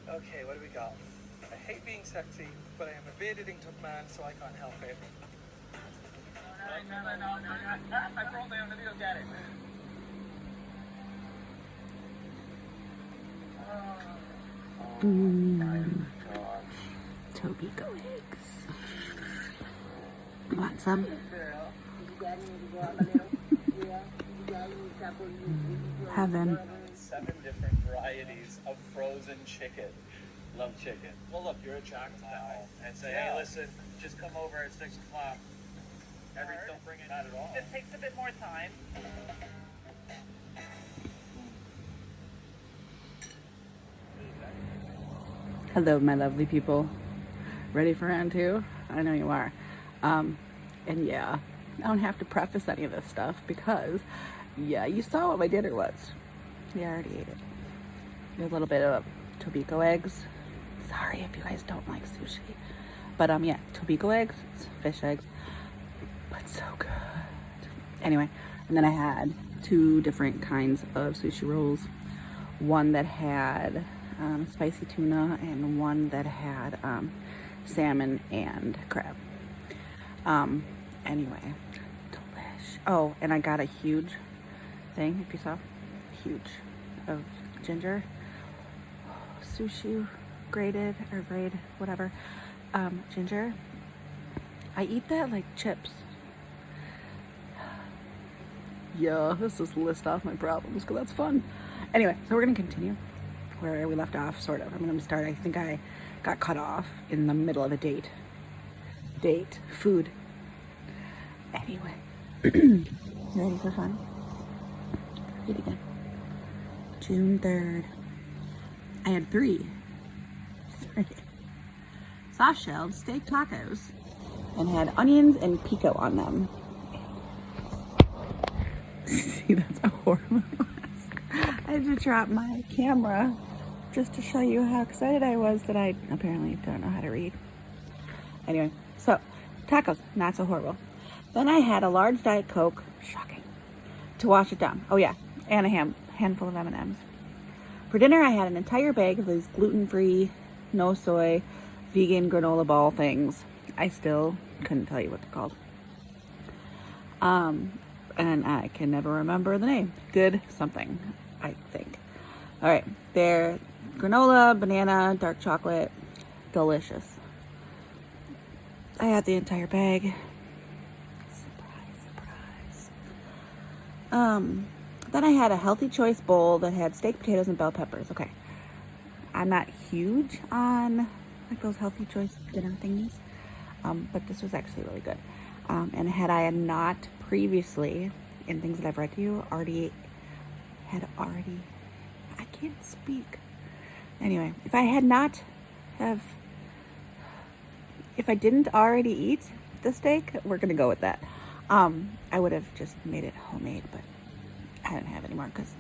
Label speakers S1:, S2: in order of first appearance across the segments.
S1: Okay, what do we got? I hate being sexy, but I am a beard eating man, so I can't help it. No. I brought them to go get it. Oh my gosh.
S2: Tobiko eggs. You want some? Have them.
S1: 7 different varieties of frozen chicken. Love chicken. Well, look, you're a Jack's pal. And say, hey, listen, just come over at 6 o'clock. Don't bring it. Not at all.
S3: It takes a bit more time.
S2: Hello, my lovely people. Ready for round 2? I know you are. And yeah, I don't have to preface any of this stuff because, yeah, you saw what my dinner was. Yeah, I already ate it. A little bit of Tobiko eggs. Sorry if you guys don't like sushi. But yeah, Tobiko eggs, it's fish eggs, but so good. Anyway, and then I had 2 different kinds of sushi rolls. One that had spicy tuna and one that had salmon and crab. Anyway, delish. Oh, and I got a huge thing, if you saw, huge, of ginger. Sushi grated or grade, whatever. Ginger. I eat that like chips. Yeah, let's just list off my problems because that's fun. Anyway, so we're gonna continue where we left off, sort of. I'm gonna start. I think I got cut off in the middle of a date. Food. Anyway, ready for fun? Read again. June 3rd. I had 3 soft-shelled steak tacos and had onions and pico on them. See, that's how horrible it was. I had to drop my camera just to show you how excited I was that I apparently don't know how to read. Anyway, so tacos, not so horrible. Then I had a large Diet Coke, shocking, to wash it down. Oh yeah, and a handful of M&Ms. For dinner, I had an entire bag of these gluten-free, no soy, vegan granola ball things. I still couldn't tell you what they're called. And I can never remember the name. Good something, I think. All right, they're granola, banana, dark chocolate, delicious. I had the entire bag. Surprise. Then I had a Healthy Choice bowl that had steak, potatoes, and bell peppers. Okay, I'm not huge on like those Healthy Choice dinner thingies, but this was actually really good. And had I not previously, in things that I've read to you, I can't speak. Anyway, if I didn't already eat the steak, we're gonna go with that. I would have just made it homemade, but I didn't have any more because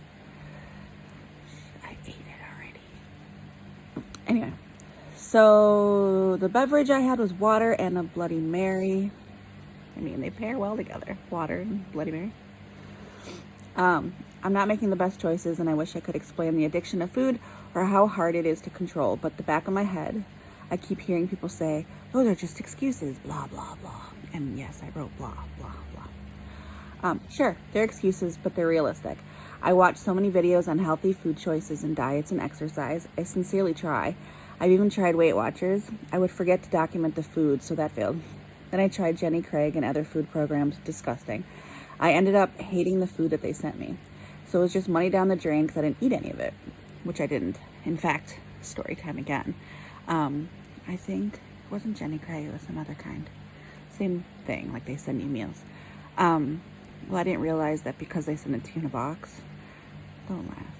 S2: I ate it already. Anyway, so the beverage I had was water and a Bloody Mary. I mean, they pair well together, water and Bloody Mary. I'm not making the best choices, and I wish I could explain the addiction of food or how hard it is to control, but the back of my head, I keep hearing people say, oh, they're just excuses, blah, blah, blah. And yes, I wrote blah, blah, blah. Sure, they're excuses, but they're realistic. I watch so many videos on healthy food choices and diets and exercise. I sincerely try. I've even tried Weight Watchers. I would forget to document the food, so that failed. Then I tried Jenny Craig and other food programs. Disgusting. I ended up hating the food that they sent me. So it was just money down the drain because I didn't eat any of it, which I didn't. In fact, story time again. I think it wasn't Jenny Craig, it was some other kind. Same thing, like they send you meals. Well, I didn't realize that because they send it to you in a box. Don't laugh.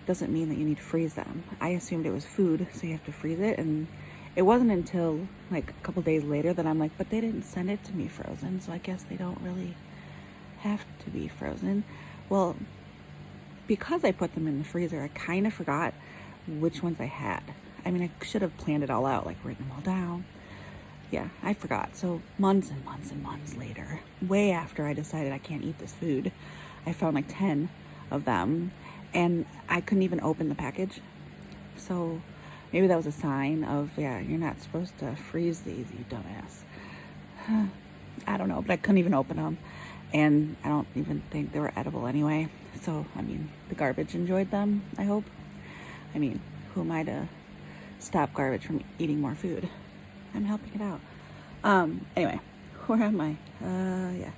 S2: Doesn't mean that you need to freeze them. I assumed it was food, so you have to freeze it, and it wasn't until like a couple days later that I'm like, but they didn't send it to me frozen, so I guess they don't really have to be frozen. Well, because I put them in the freezer, I kind of forgot which ones I had. I mean, I should have planned it all out, like written them all down. Yeah, I forgot. So months and months and months later, way after I decided I can't eat this food, I found like 10 of them, and I couldn't even open the package. So maybe that was a sign of, yeah, you're not supposed to freeze these, you dumbass. I don't know, but I couldn't even open them. And I don't even think they were edible anyway. So, I mean, the garbage enjoyed them, I hope. I mean, who am I to stop garbage from eating more food? I'm helping it out. Anyway, where am I? Yeah.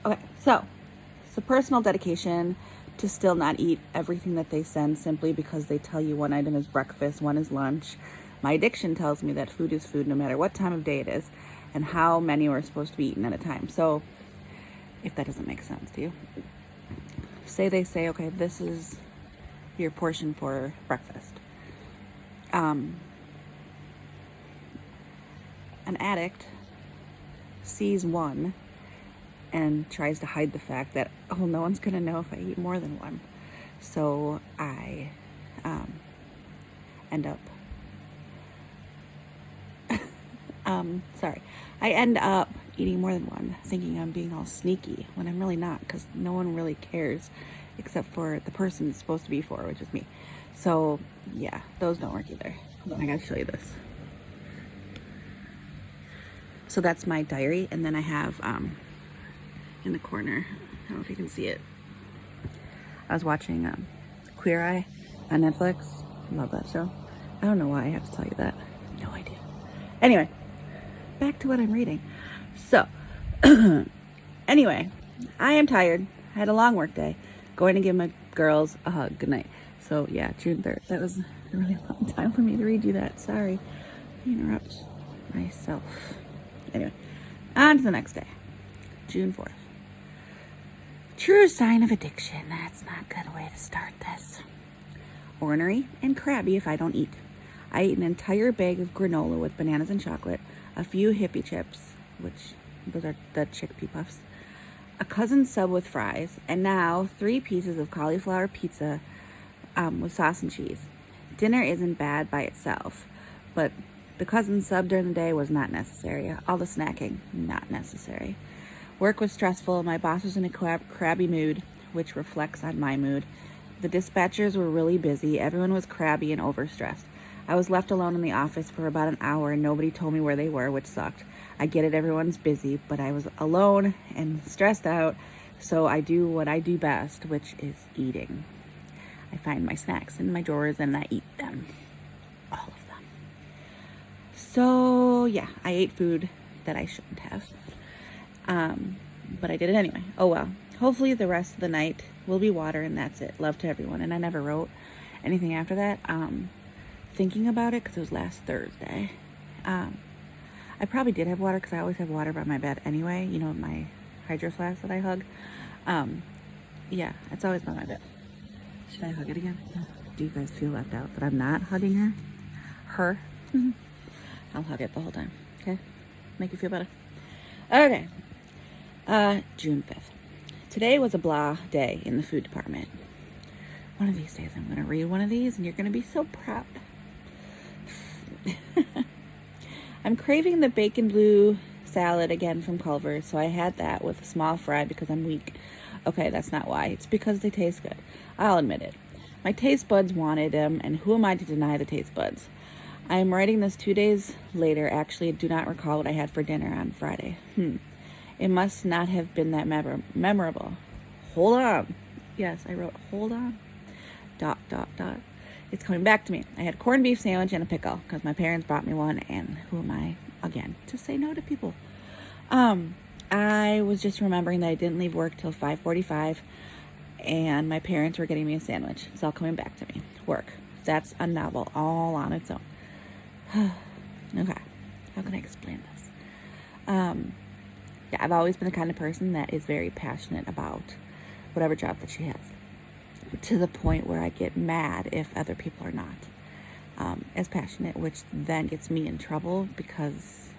S2: Okay, so it's a personal dedication to still not eat everything that they send simply because they tell you one item is breakfast, one is lunch. My addiction tells me that food is food no matter what time of day it is and how many are supposed to be eaten at a time. So if that doesn't make sense to you, they say, okay, this is your portion for breakfast. An addict sees one and tries to hide the fact that, oh, no one's gonna know if I eat more than one. So I end up I end up eating more than one, thinking I'm being all sneaky when I'm really not, because no one really cares except for the person it's supposed to be for, which is me. So yeah, those don't work either. Hold on, I gotta show you this. So that's my diary, and then I have in the corner, I don't know if you can see it, I was watching Queer Eye on Netflix. Love that show. I don't know why I have to tell you that. No idea. Anyway, back to what I'm reading. So, anyway, I am tired. I had a long work day. Going to give my girls a hug. Good night. So, yeah, June 3rd. That was a really long time for me to read you that. Sorry. I interrupt myself. Anyway, on to the next day. June 4th. True sign of addiction. That's not a good way to start this. Ornery and crabby if I don't eat. I ate an entire bag of granola with bananas and chocolate, a few hippie chips, which those are the chickpea puffs, a cousin sub with fries, and now 3 pieces of cauliflower pizza with sauce and cheese. Dinner isn't bad by itself, but the cousin sub during the day was not necessary. All the snacking, not necessary. Work was stressful. My boss was in a crabby mood, which reflects on my mood. The dispatchers were really busy. Everyone was crabby and overstressed. I was left alone in the office for about an hour and nobody told me where they were, which sucked. I get it, everyone's busy, but I was alone and stressed out, so I do what I do best, which is eating. I find my snacks in my drawers and I eat them. All of them. So, yeah, I ate food that I shouldn't have. But I did it anyway. Oh well. Hopefully the rest of the night will be water and that's it. Love to everyone. And I never wrote anything after that. Thinking about it because it was last Thursday. I probably did have water because I always have water by my bed anyway. You know, my Hydro Flask that I hug. Yeah, it's always by my bed. Should I hug it again? Do you guys feel left out that I'm not hugging her? Her? I'll hug it the whole time. Okay? Make you feel better? Okay. June 5th. Today was a blah day in the food department. One of these days I'm going to read one of these and you're going to be so proud. I'm craving the bacon blue salad again from Culver's, so I had that with a small fry because I'm weak. Okay, that's not why. It's because they taste good. I'll admit it. My taste buds wanted them, and who am I to deny the taste buds? I am writing this 2 days later. Actually, I do not recall what I had for dinner on Friday. It must not have been that memorable. Hold on. Yes, I wrote hold on. ... It's coming back to me. I had a corned beef sandwich and a pickle because my parents brought me one, and who am I, again, to say no to people? I was just remembering that I didn't leave work till 5:45, and my parents were getting me a sandwich. It's all coming back to me. Work. That's a novel all on its own. Okay. How can I explain this? Yeah, I've always been the kind of person that is very passionate about whatever job that she has, to the point where I get mad if other people are not as passionate, which then gets me in trouble because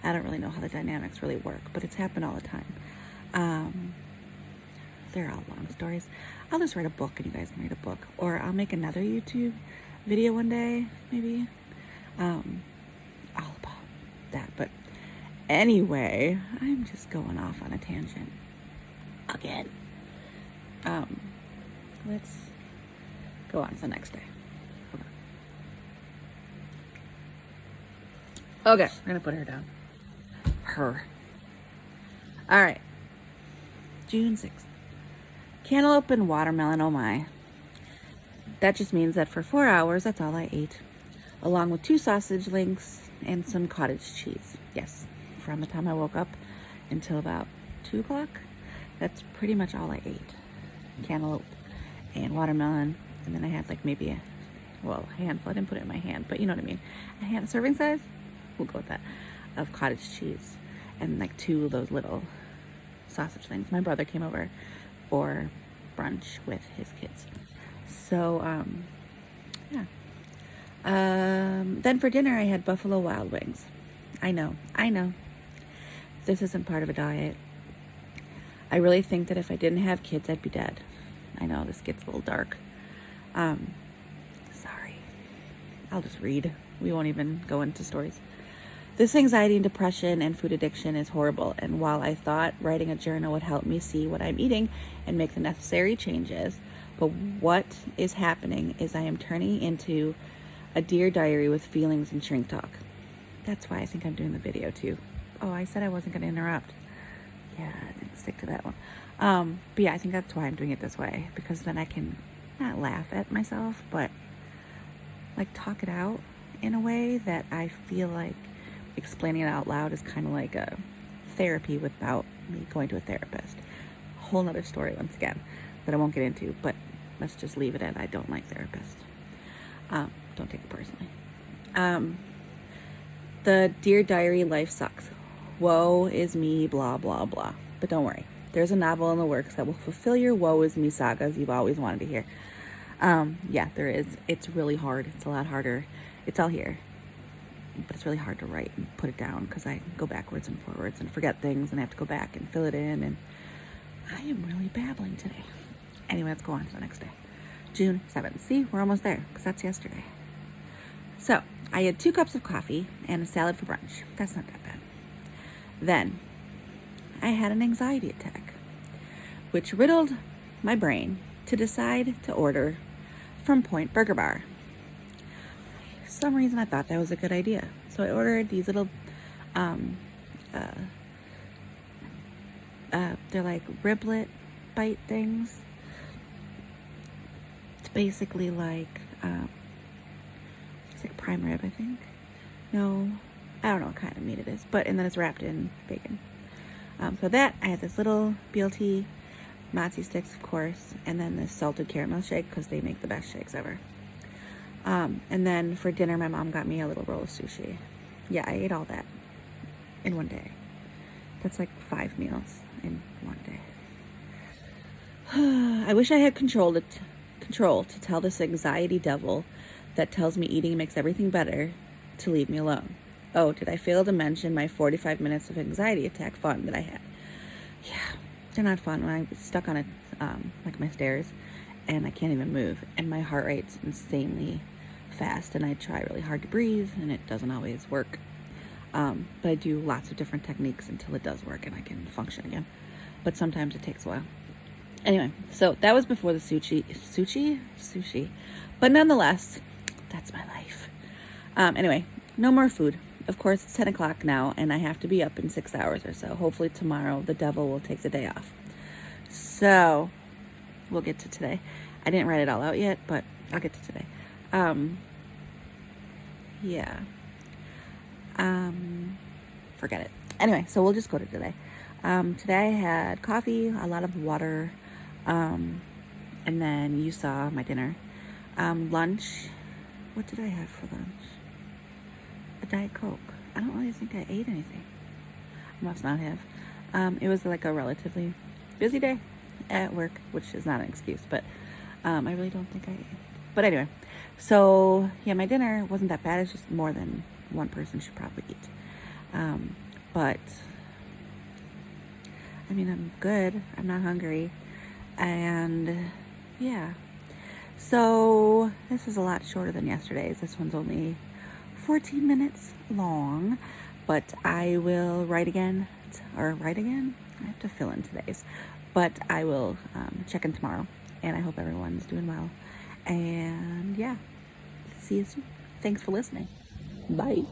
S2: I don't really know how the dynamics really work, but it's happened all the time. They're all long stories. I'll just write a book and you guys can read a book, or I'll make another YouTube video one day, maybe, all about that. But anyway, I'm just going off on a tangent again. Let's go on to the next day. Okay. Okay, we're gonna put her down. Her. All right. June 6th. Cantaloupe and watermelon, oh my. That just means that for 4 hours, that's all I ate. Along with 2 sausage links and some cottage cheese. Yes, from the time I woke up until about 2 o'clock, that's pretty much all I ate. Cantaloupe and watermelon, and then I had like maybe a handful. I didn't put it in my hand, but you know what I mean. A serving size, we'll go with that, of cottage cheese, and like 2 of those little sausage things. My brother came over for brunch with his kids. So, yeah. Then for dinner, I had Buffalo Wild Wings. I know. This isn't part of a diet. I really think that if I didn't have kids, I'd be dead. I know this gets a little dark. Sorry. I'll just read. We won't even go into stories. This anxiety and depression and food addiction is horrible. And while I thought writing a journal would help me see what I'm eating and make the necessary changes, but what is happening is I am turning into a Dear Diary with feelings and shrink talk. That's why I think I'm doing the video too. Oh, I said I wasn't going to interrupt. Yeah, I didn't stick to that one. But yeah, I think that's why I'm doing it this way, because then I can not laugh at myself, but like talk it out in a way that I feel like explaining it out loud is kind of like a therapy without me going to a therapist. Whole nother story once again that I won't get into, but let's just leave it at I don't like therapists. Don't take it personally. The Dear Diary life sucks. Woe is me, blah, blah, blah. But don't worry. There's a novel in the works that will fulfill your woe is me sagas you've always wanted to hear. Yeah, there is. It's really hard. It's a lot harder. It's all here. But it's really hard to write and put it down because I go backwards and forwards and forget things and I have to go back and fill it in. And I am really babbling today. Anyway, let's go on to the next day. June 7th. See, we're almost there because that's yesterday. So, I had 2 cups of coffee and a salad for brunch. That's not that bad. Then, I had an anxiety attack, which riddled my brain to decide to order from Point Burger Bar. For some reason, I thought that was a good idea. So, I ordered these little, they're like riblet bite things. It's basically like, it's like prime rib, I think. No, I don't know what kind of meat it is, and then it's wrapped in bacon. So that, I had this little BLT, Mozzie sticks, of course, and then this salted caramel shake, because they make the best shakes ever. And then for dinner, my mom got me a little roll of sushi. Yeah, I ate all that in one day. That's like 5 meals in one day. I wish I had control to tell this anxiety devil that tells me eating makes everything better to leave me alone. Oh, did I fail to mention my 45 minutes of anxiety attack fun that I had? Yeah, they're not fun when I'm stuck on like my stairs and I can't even move and my heart rate's insanely fast and I try really hard to breathe and it doesn't always work. But I do lots of different techniques until it does work and I can function again. But sometimes it takes a while. Anyway, so that was before the sushi. But nonetheless, that's my life. Anyway, no more food. Of course, it's 10 o'clock now, and I have to be up in 6 hours or so. Hopefully tomorrow the devil will take the day off. So, we'll get to today. I didn't write it all out yet, but I'll get to today. Yeah. Forget it. Anyway, so we'll just go to today. Today I had coffee, a lot of water, and then you saw my dinner. Lunch. What did I have for lunch? A Diet Coke. I don't really think I ate anything. I must not have. It was like a relatively busy day at work, which is not an excuse, but I really don't think I ate. But anyway, so yeah, my dinner wasn't that bad. It's just more than one person should probably eat. But I mean, I'm good. I'm not hungry. And yeah. So this is a lot shorter than yesterday's. This one's only 14 minutes long, but I will write again. I have to fill in today's, but I will check in tomorrow, and I hope everyone's doing well. And yeah, see you soon. Thanks for listening. Bye.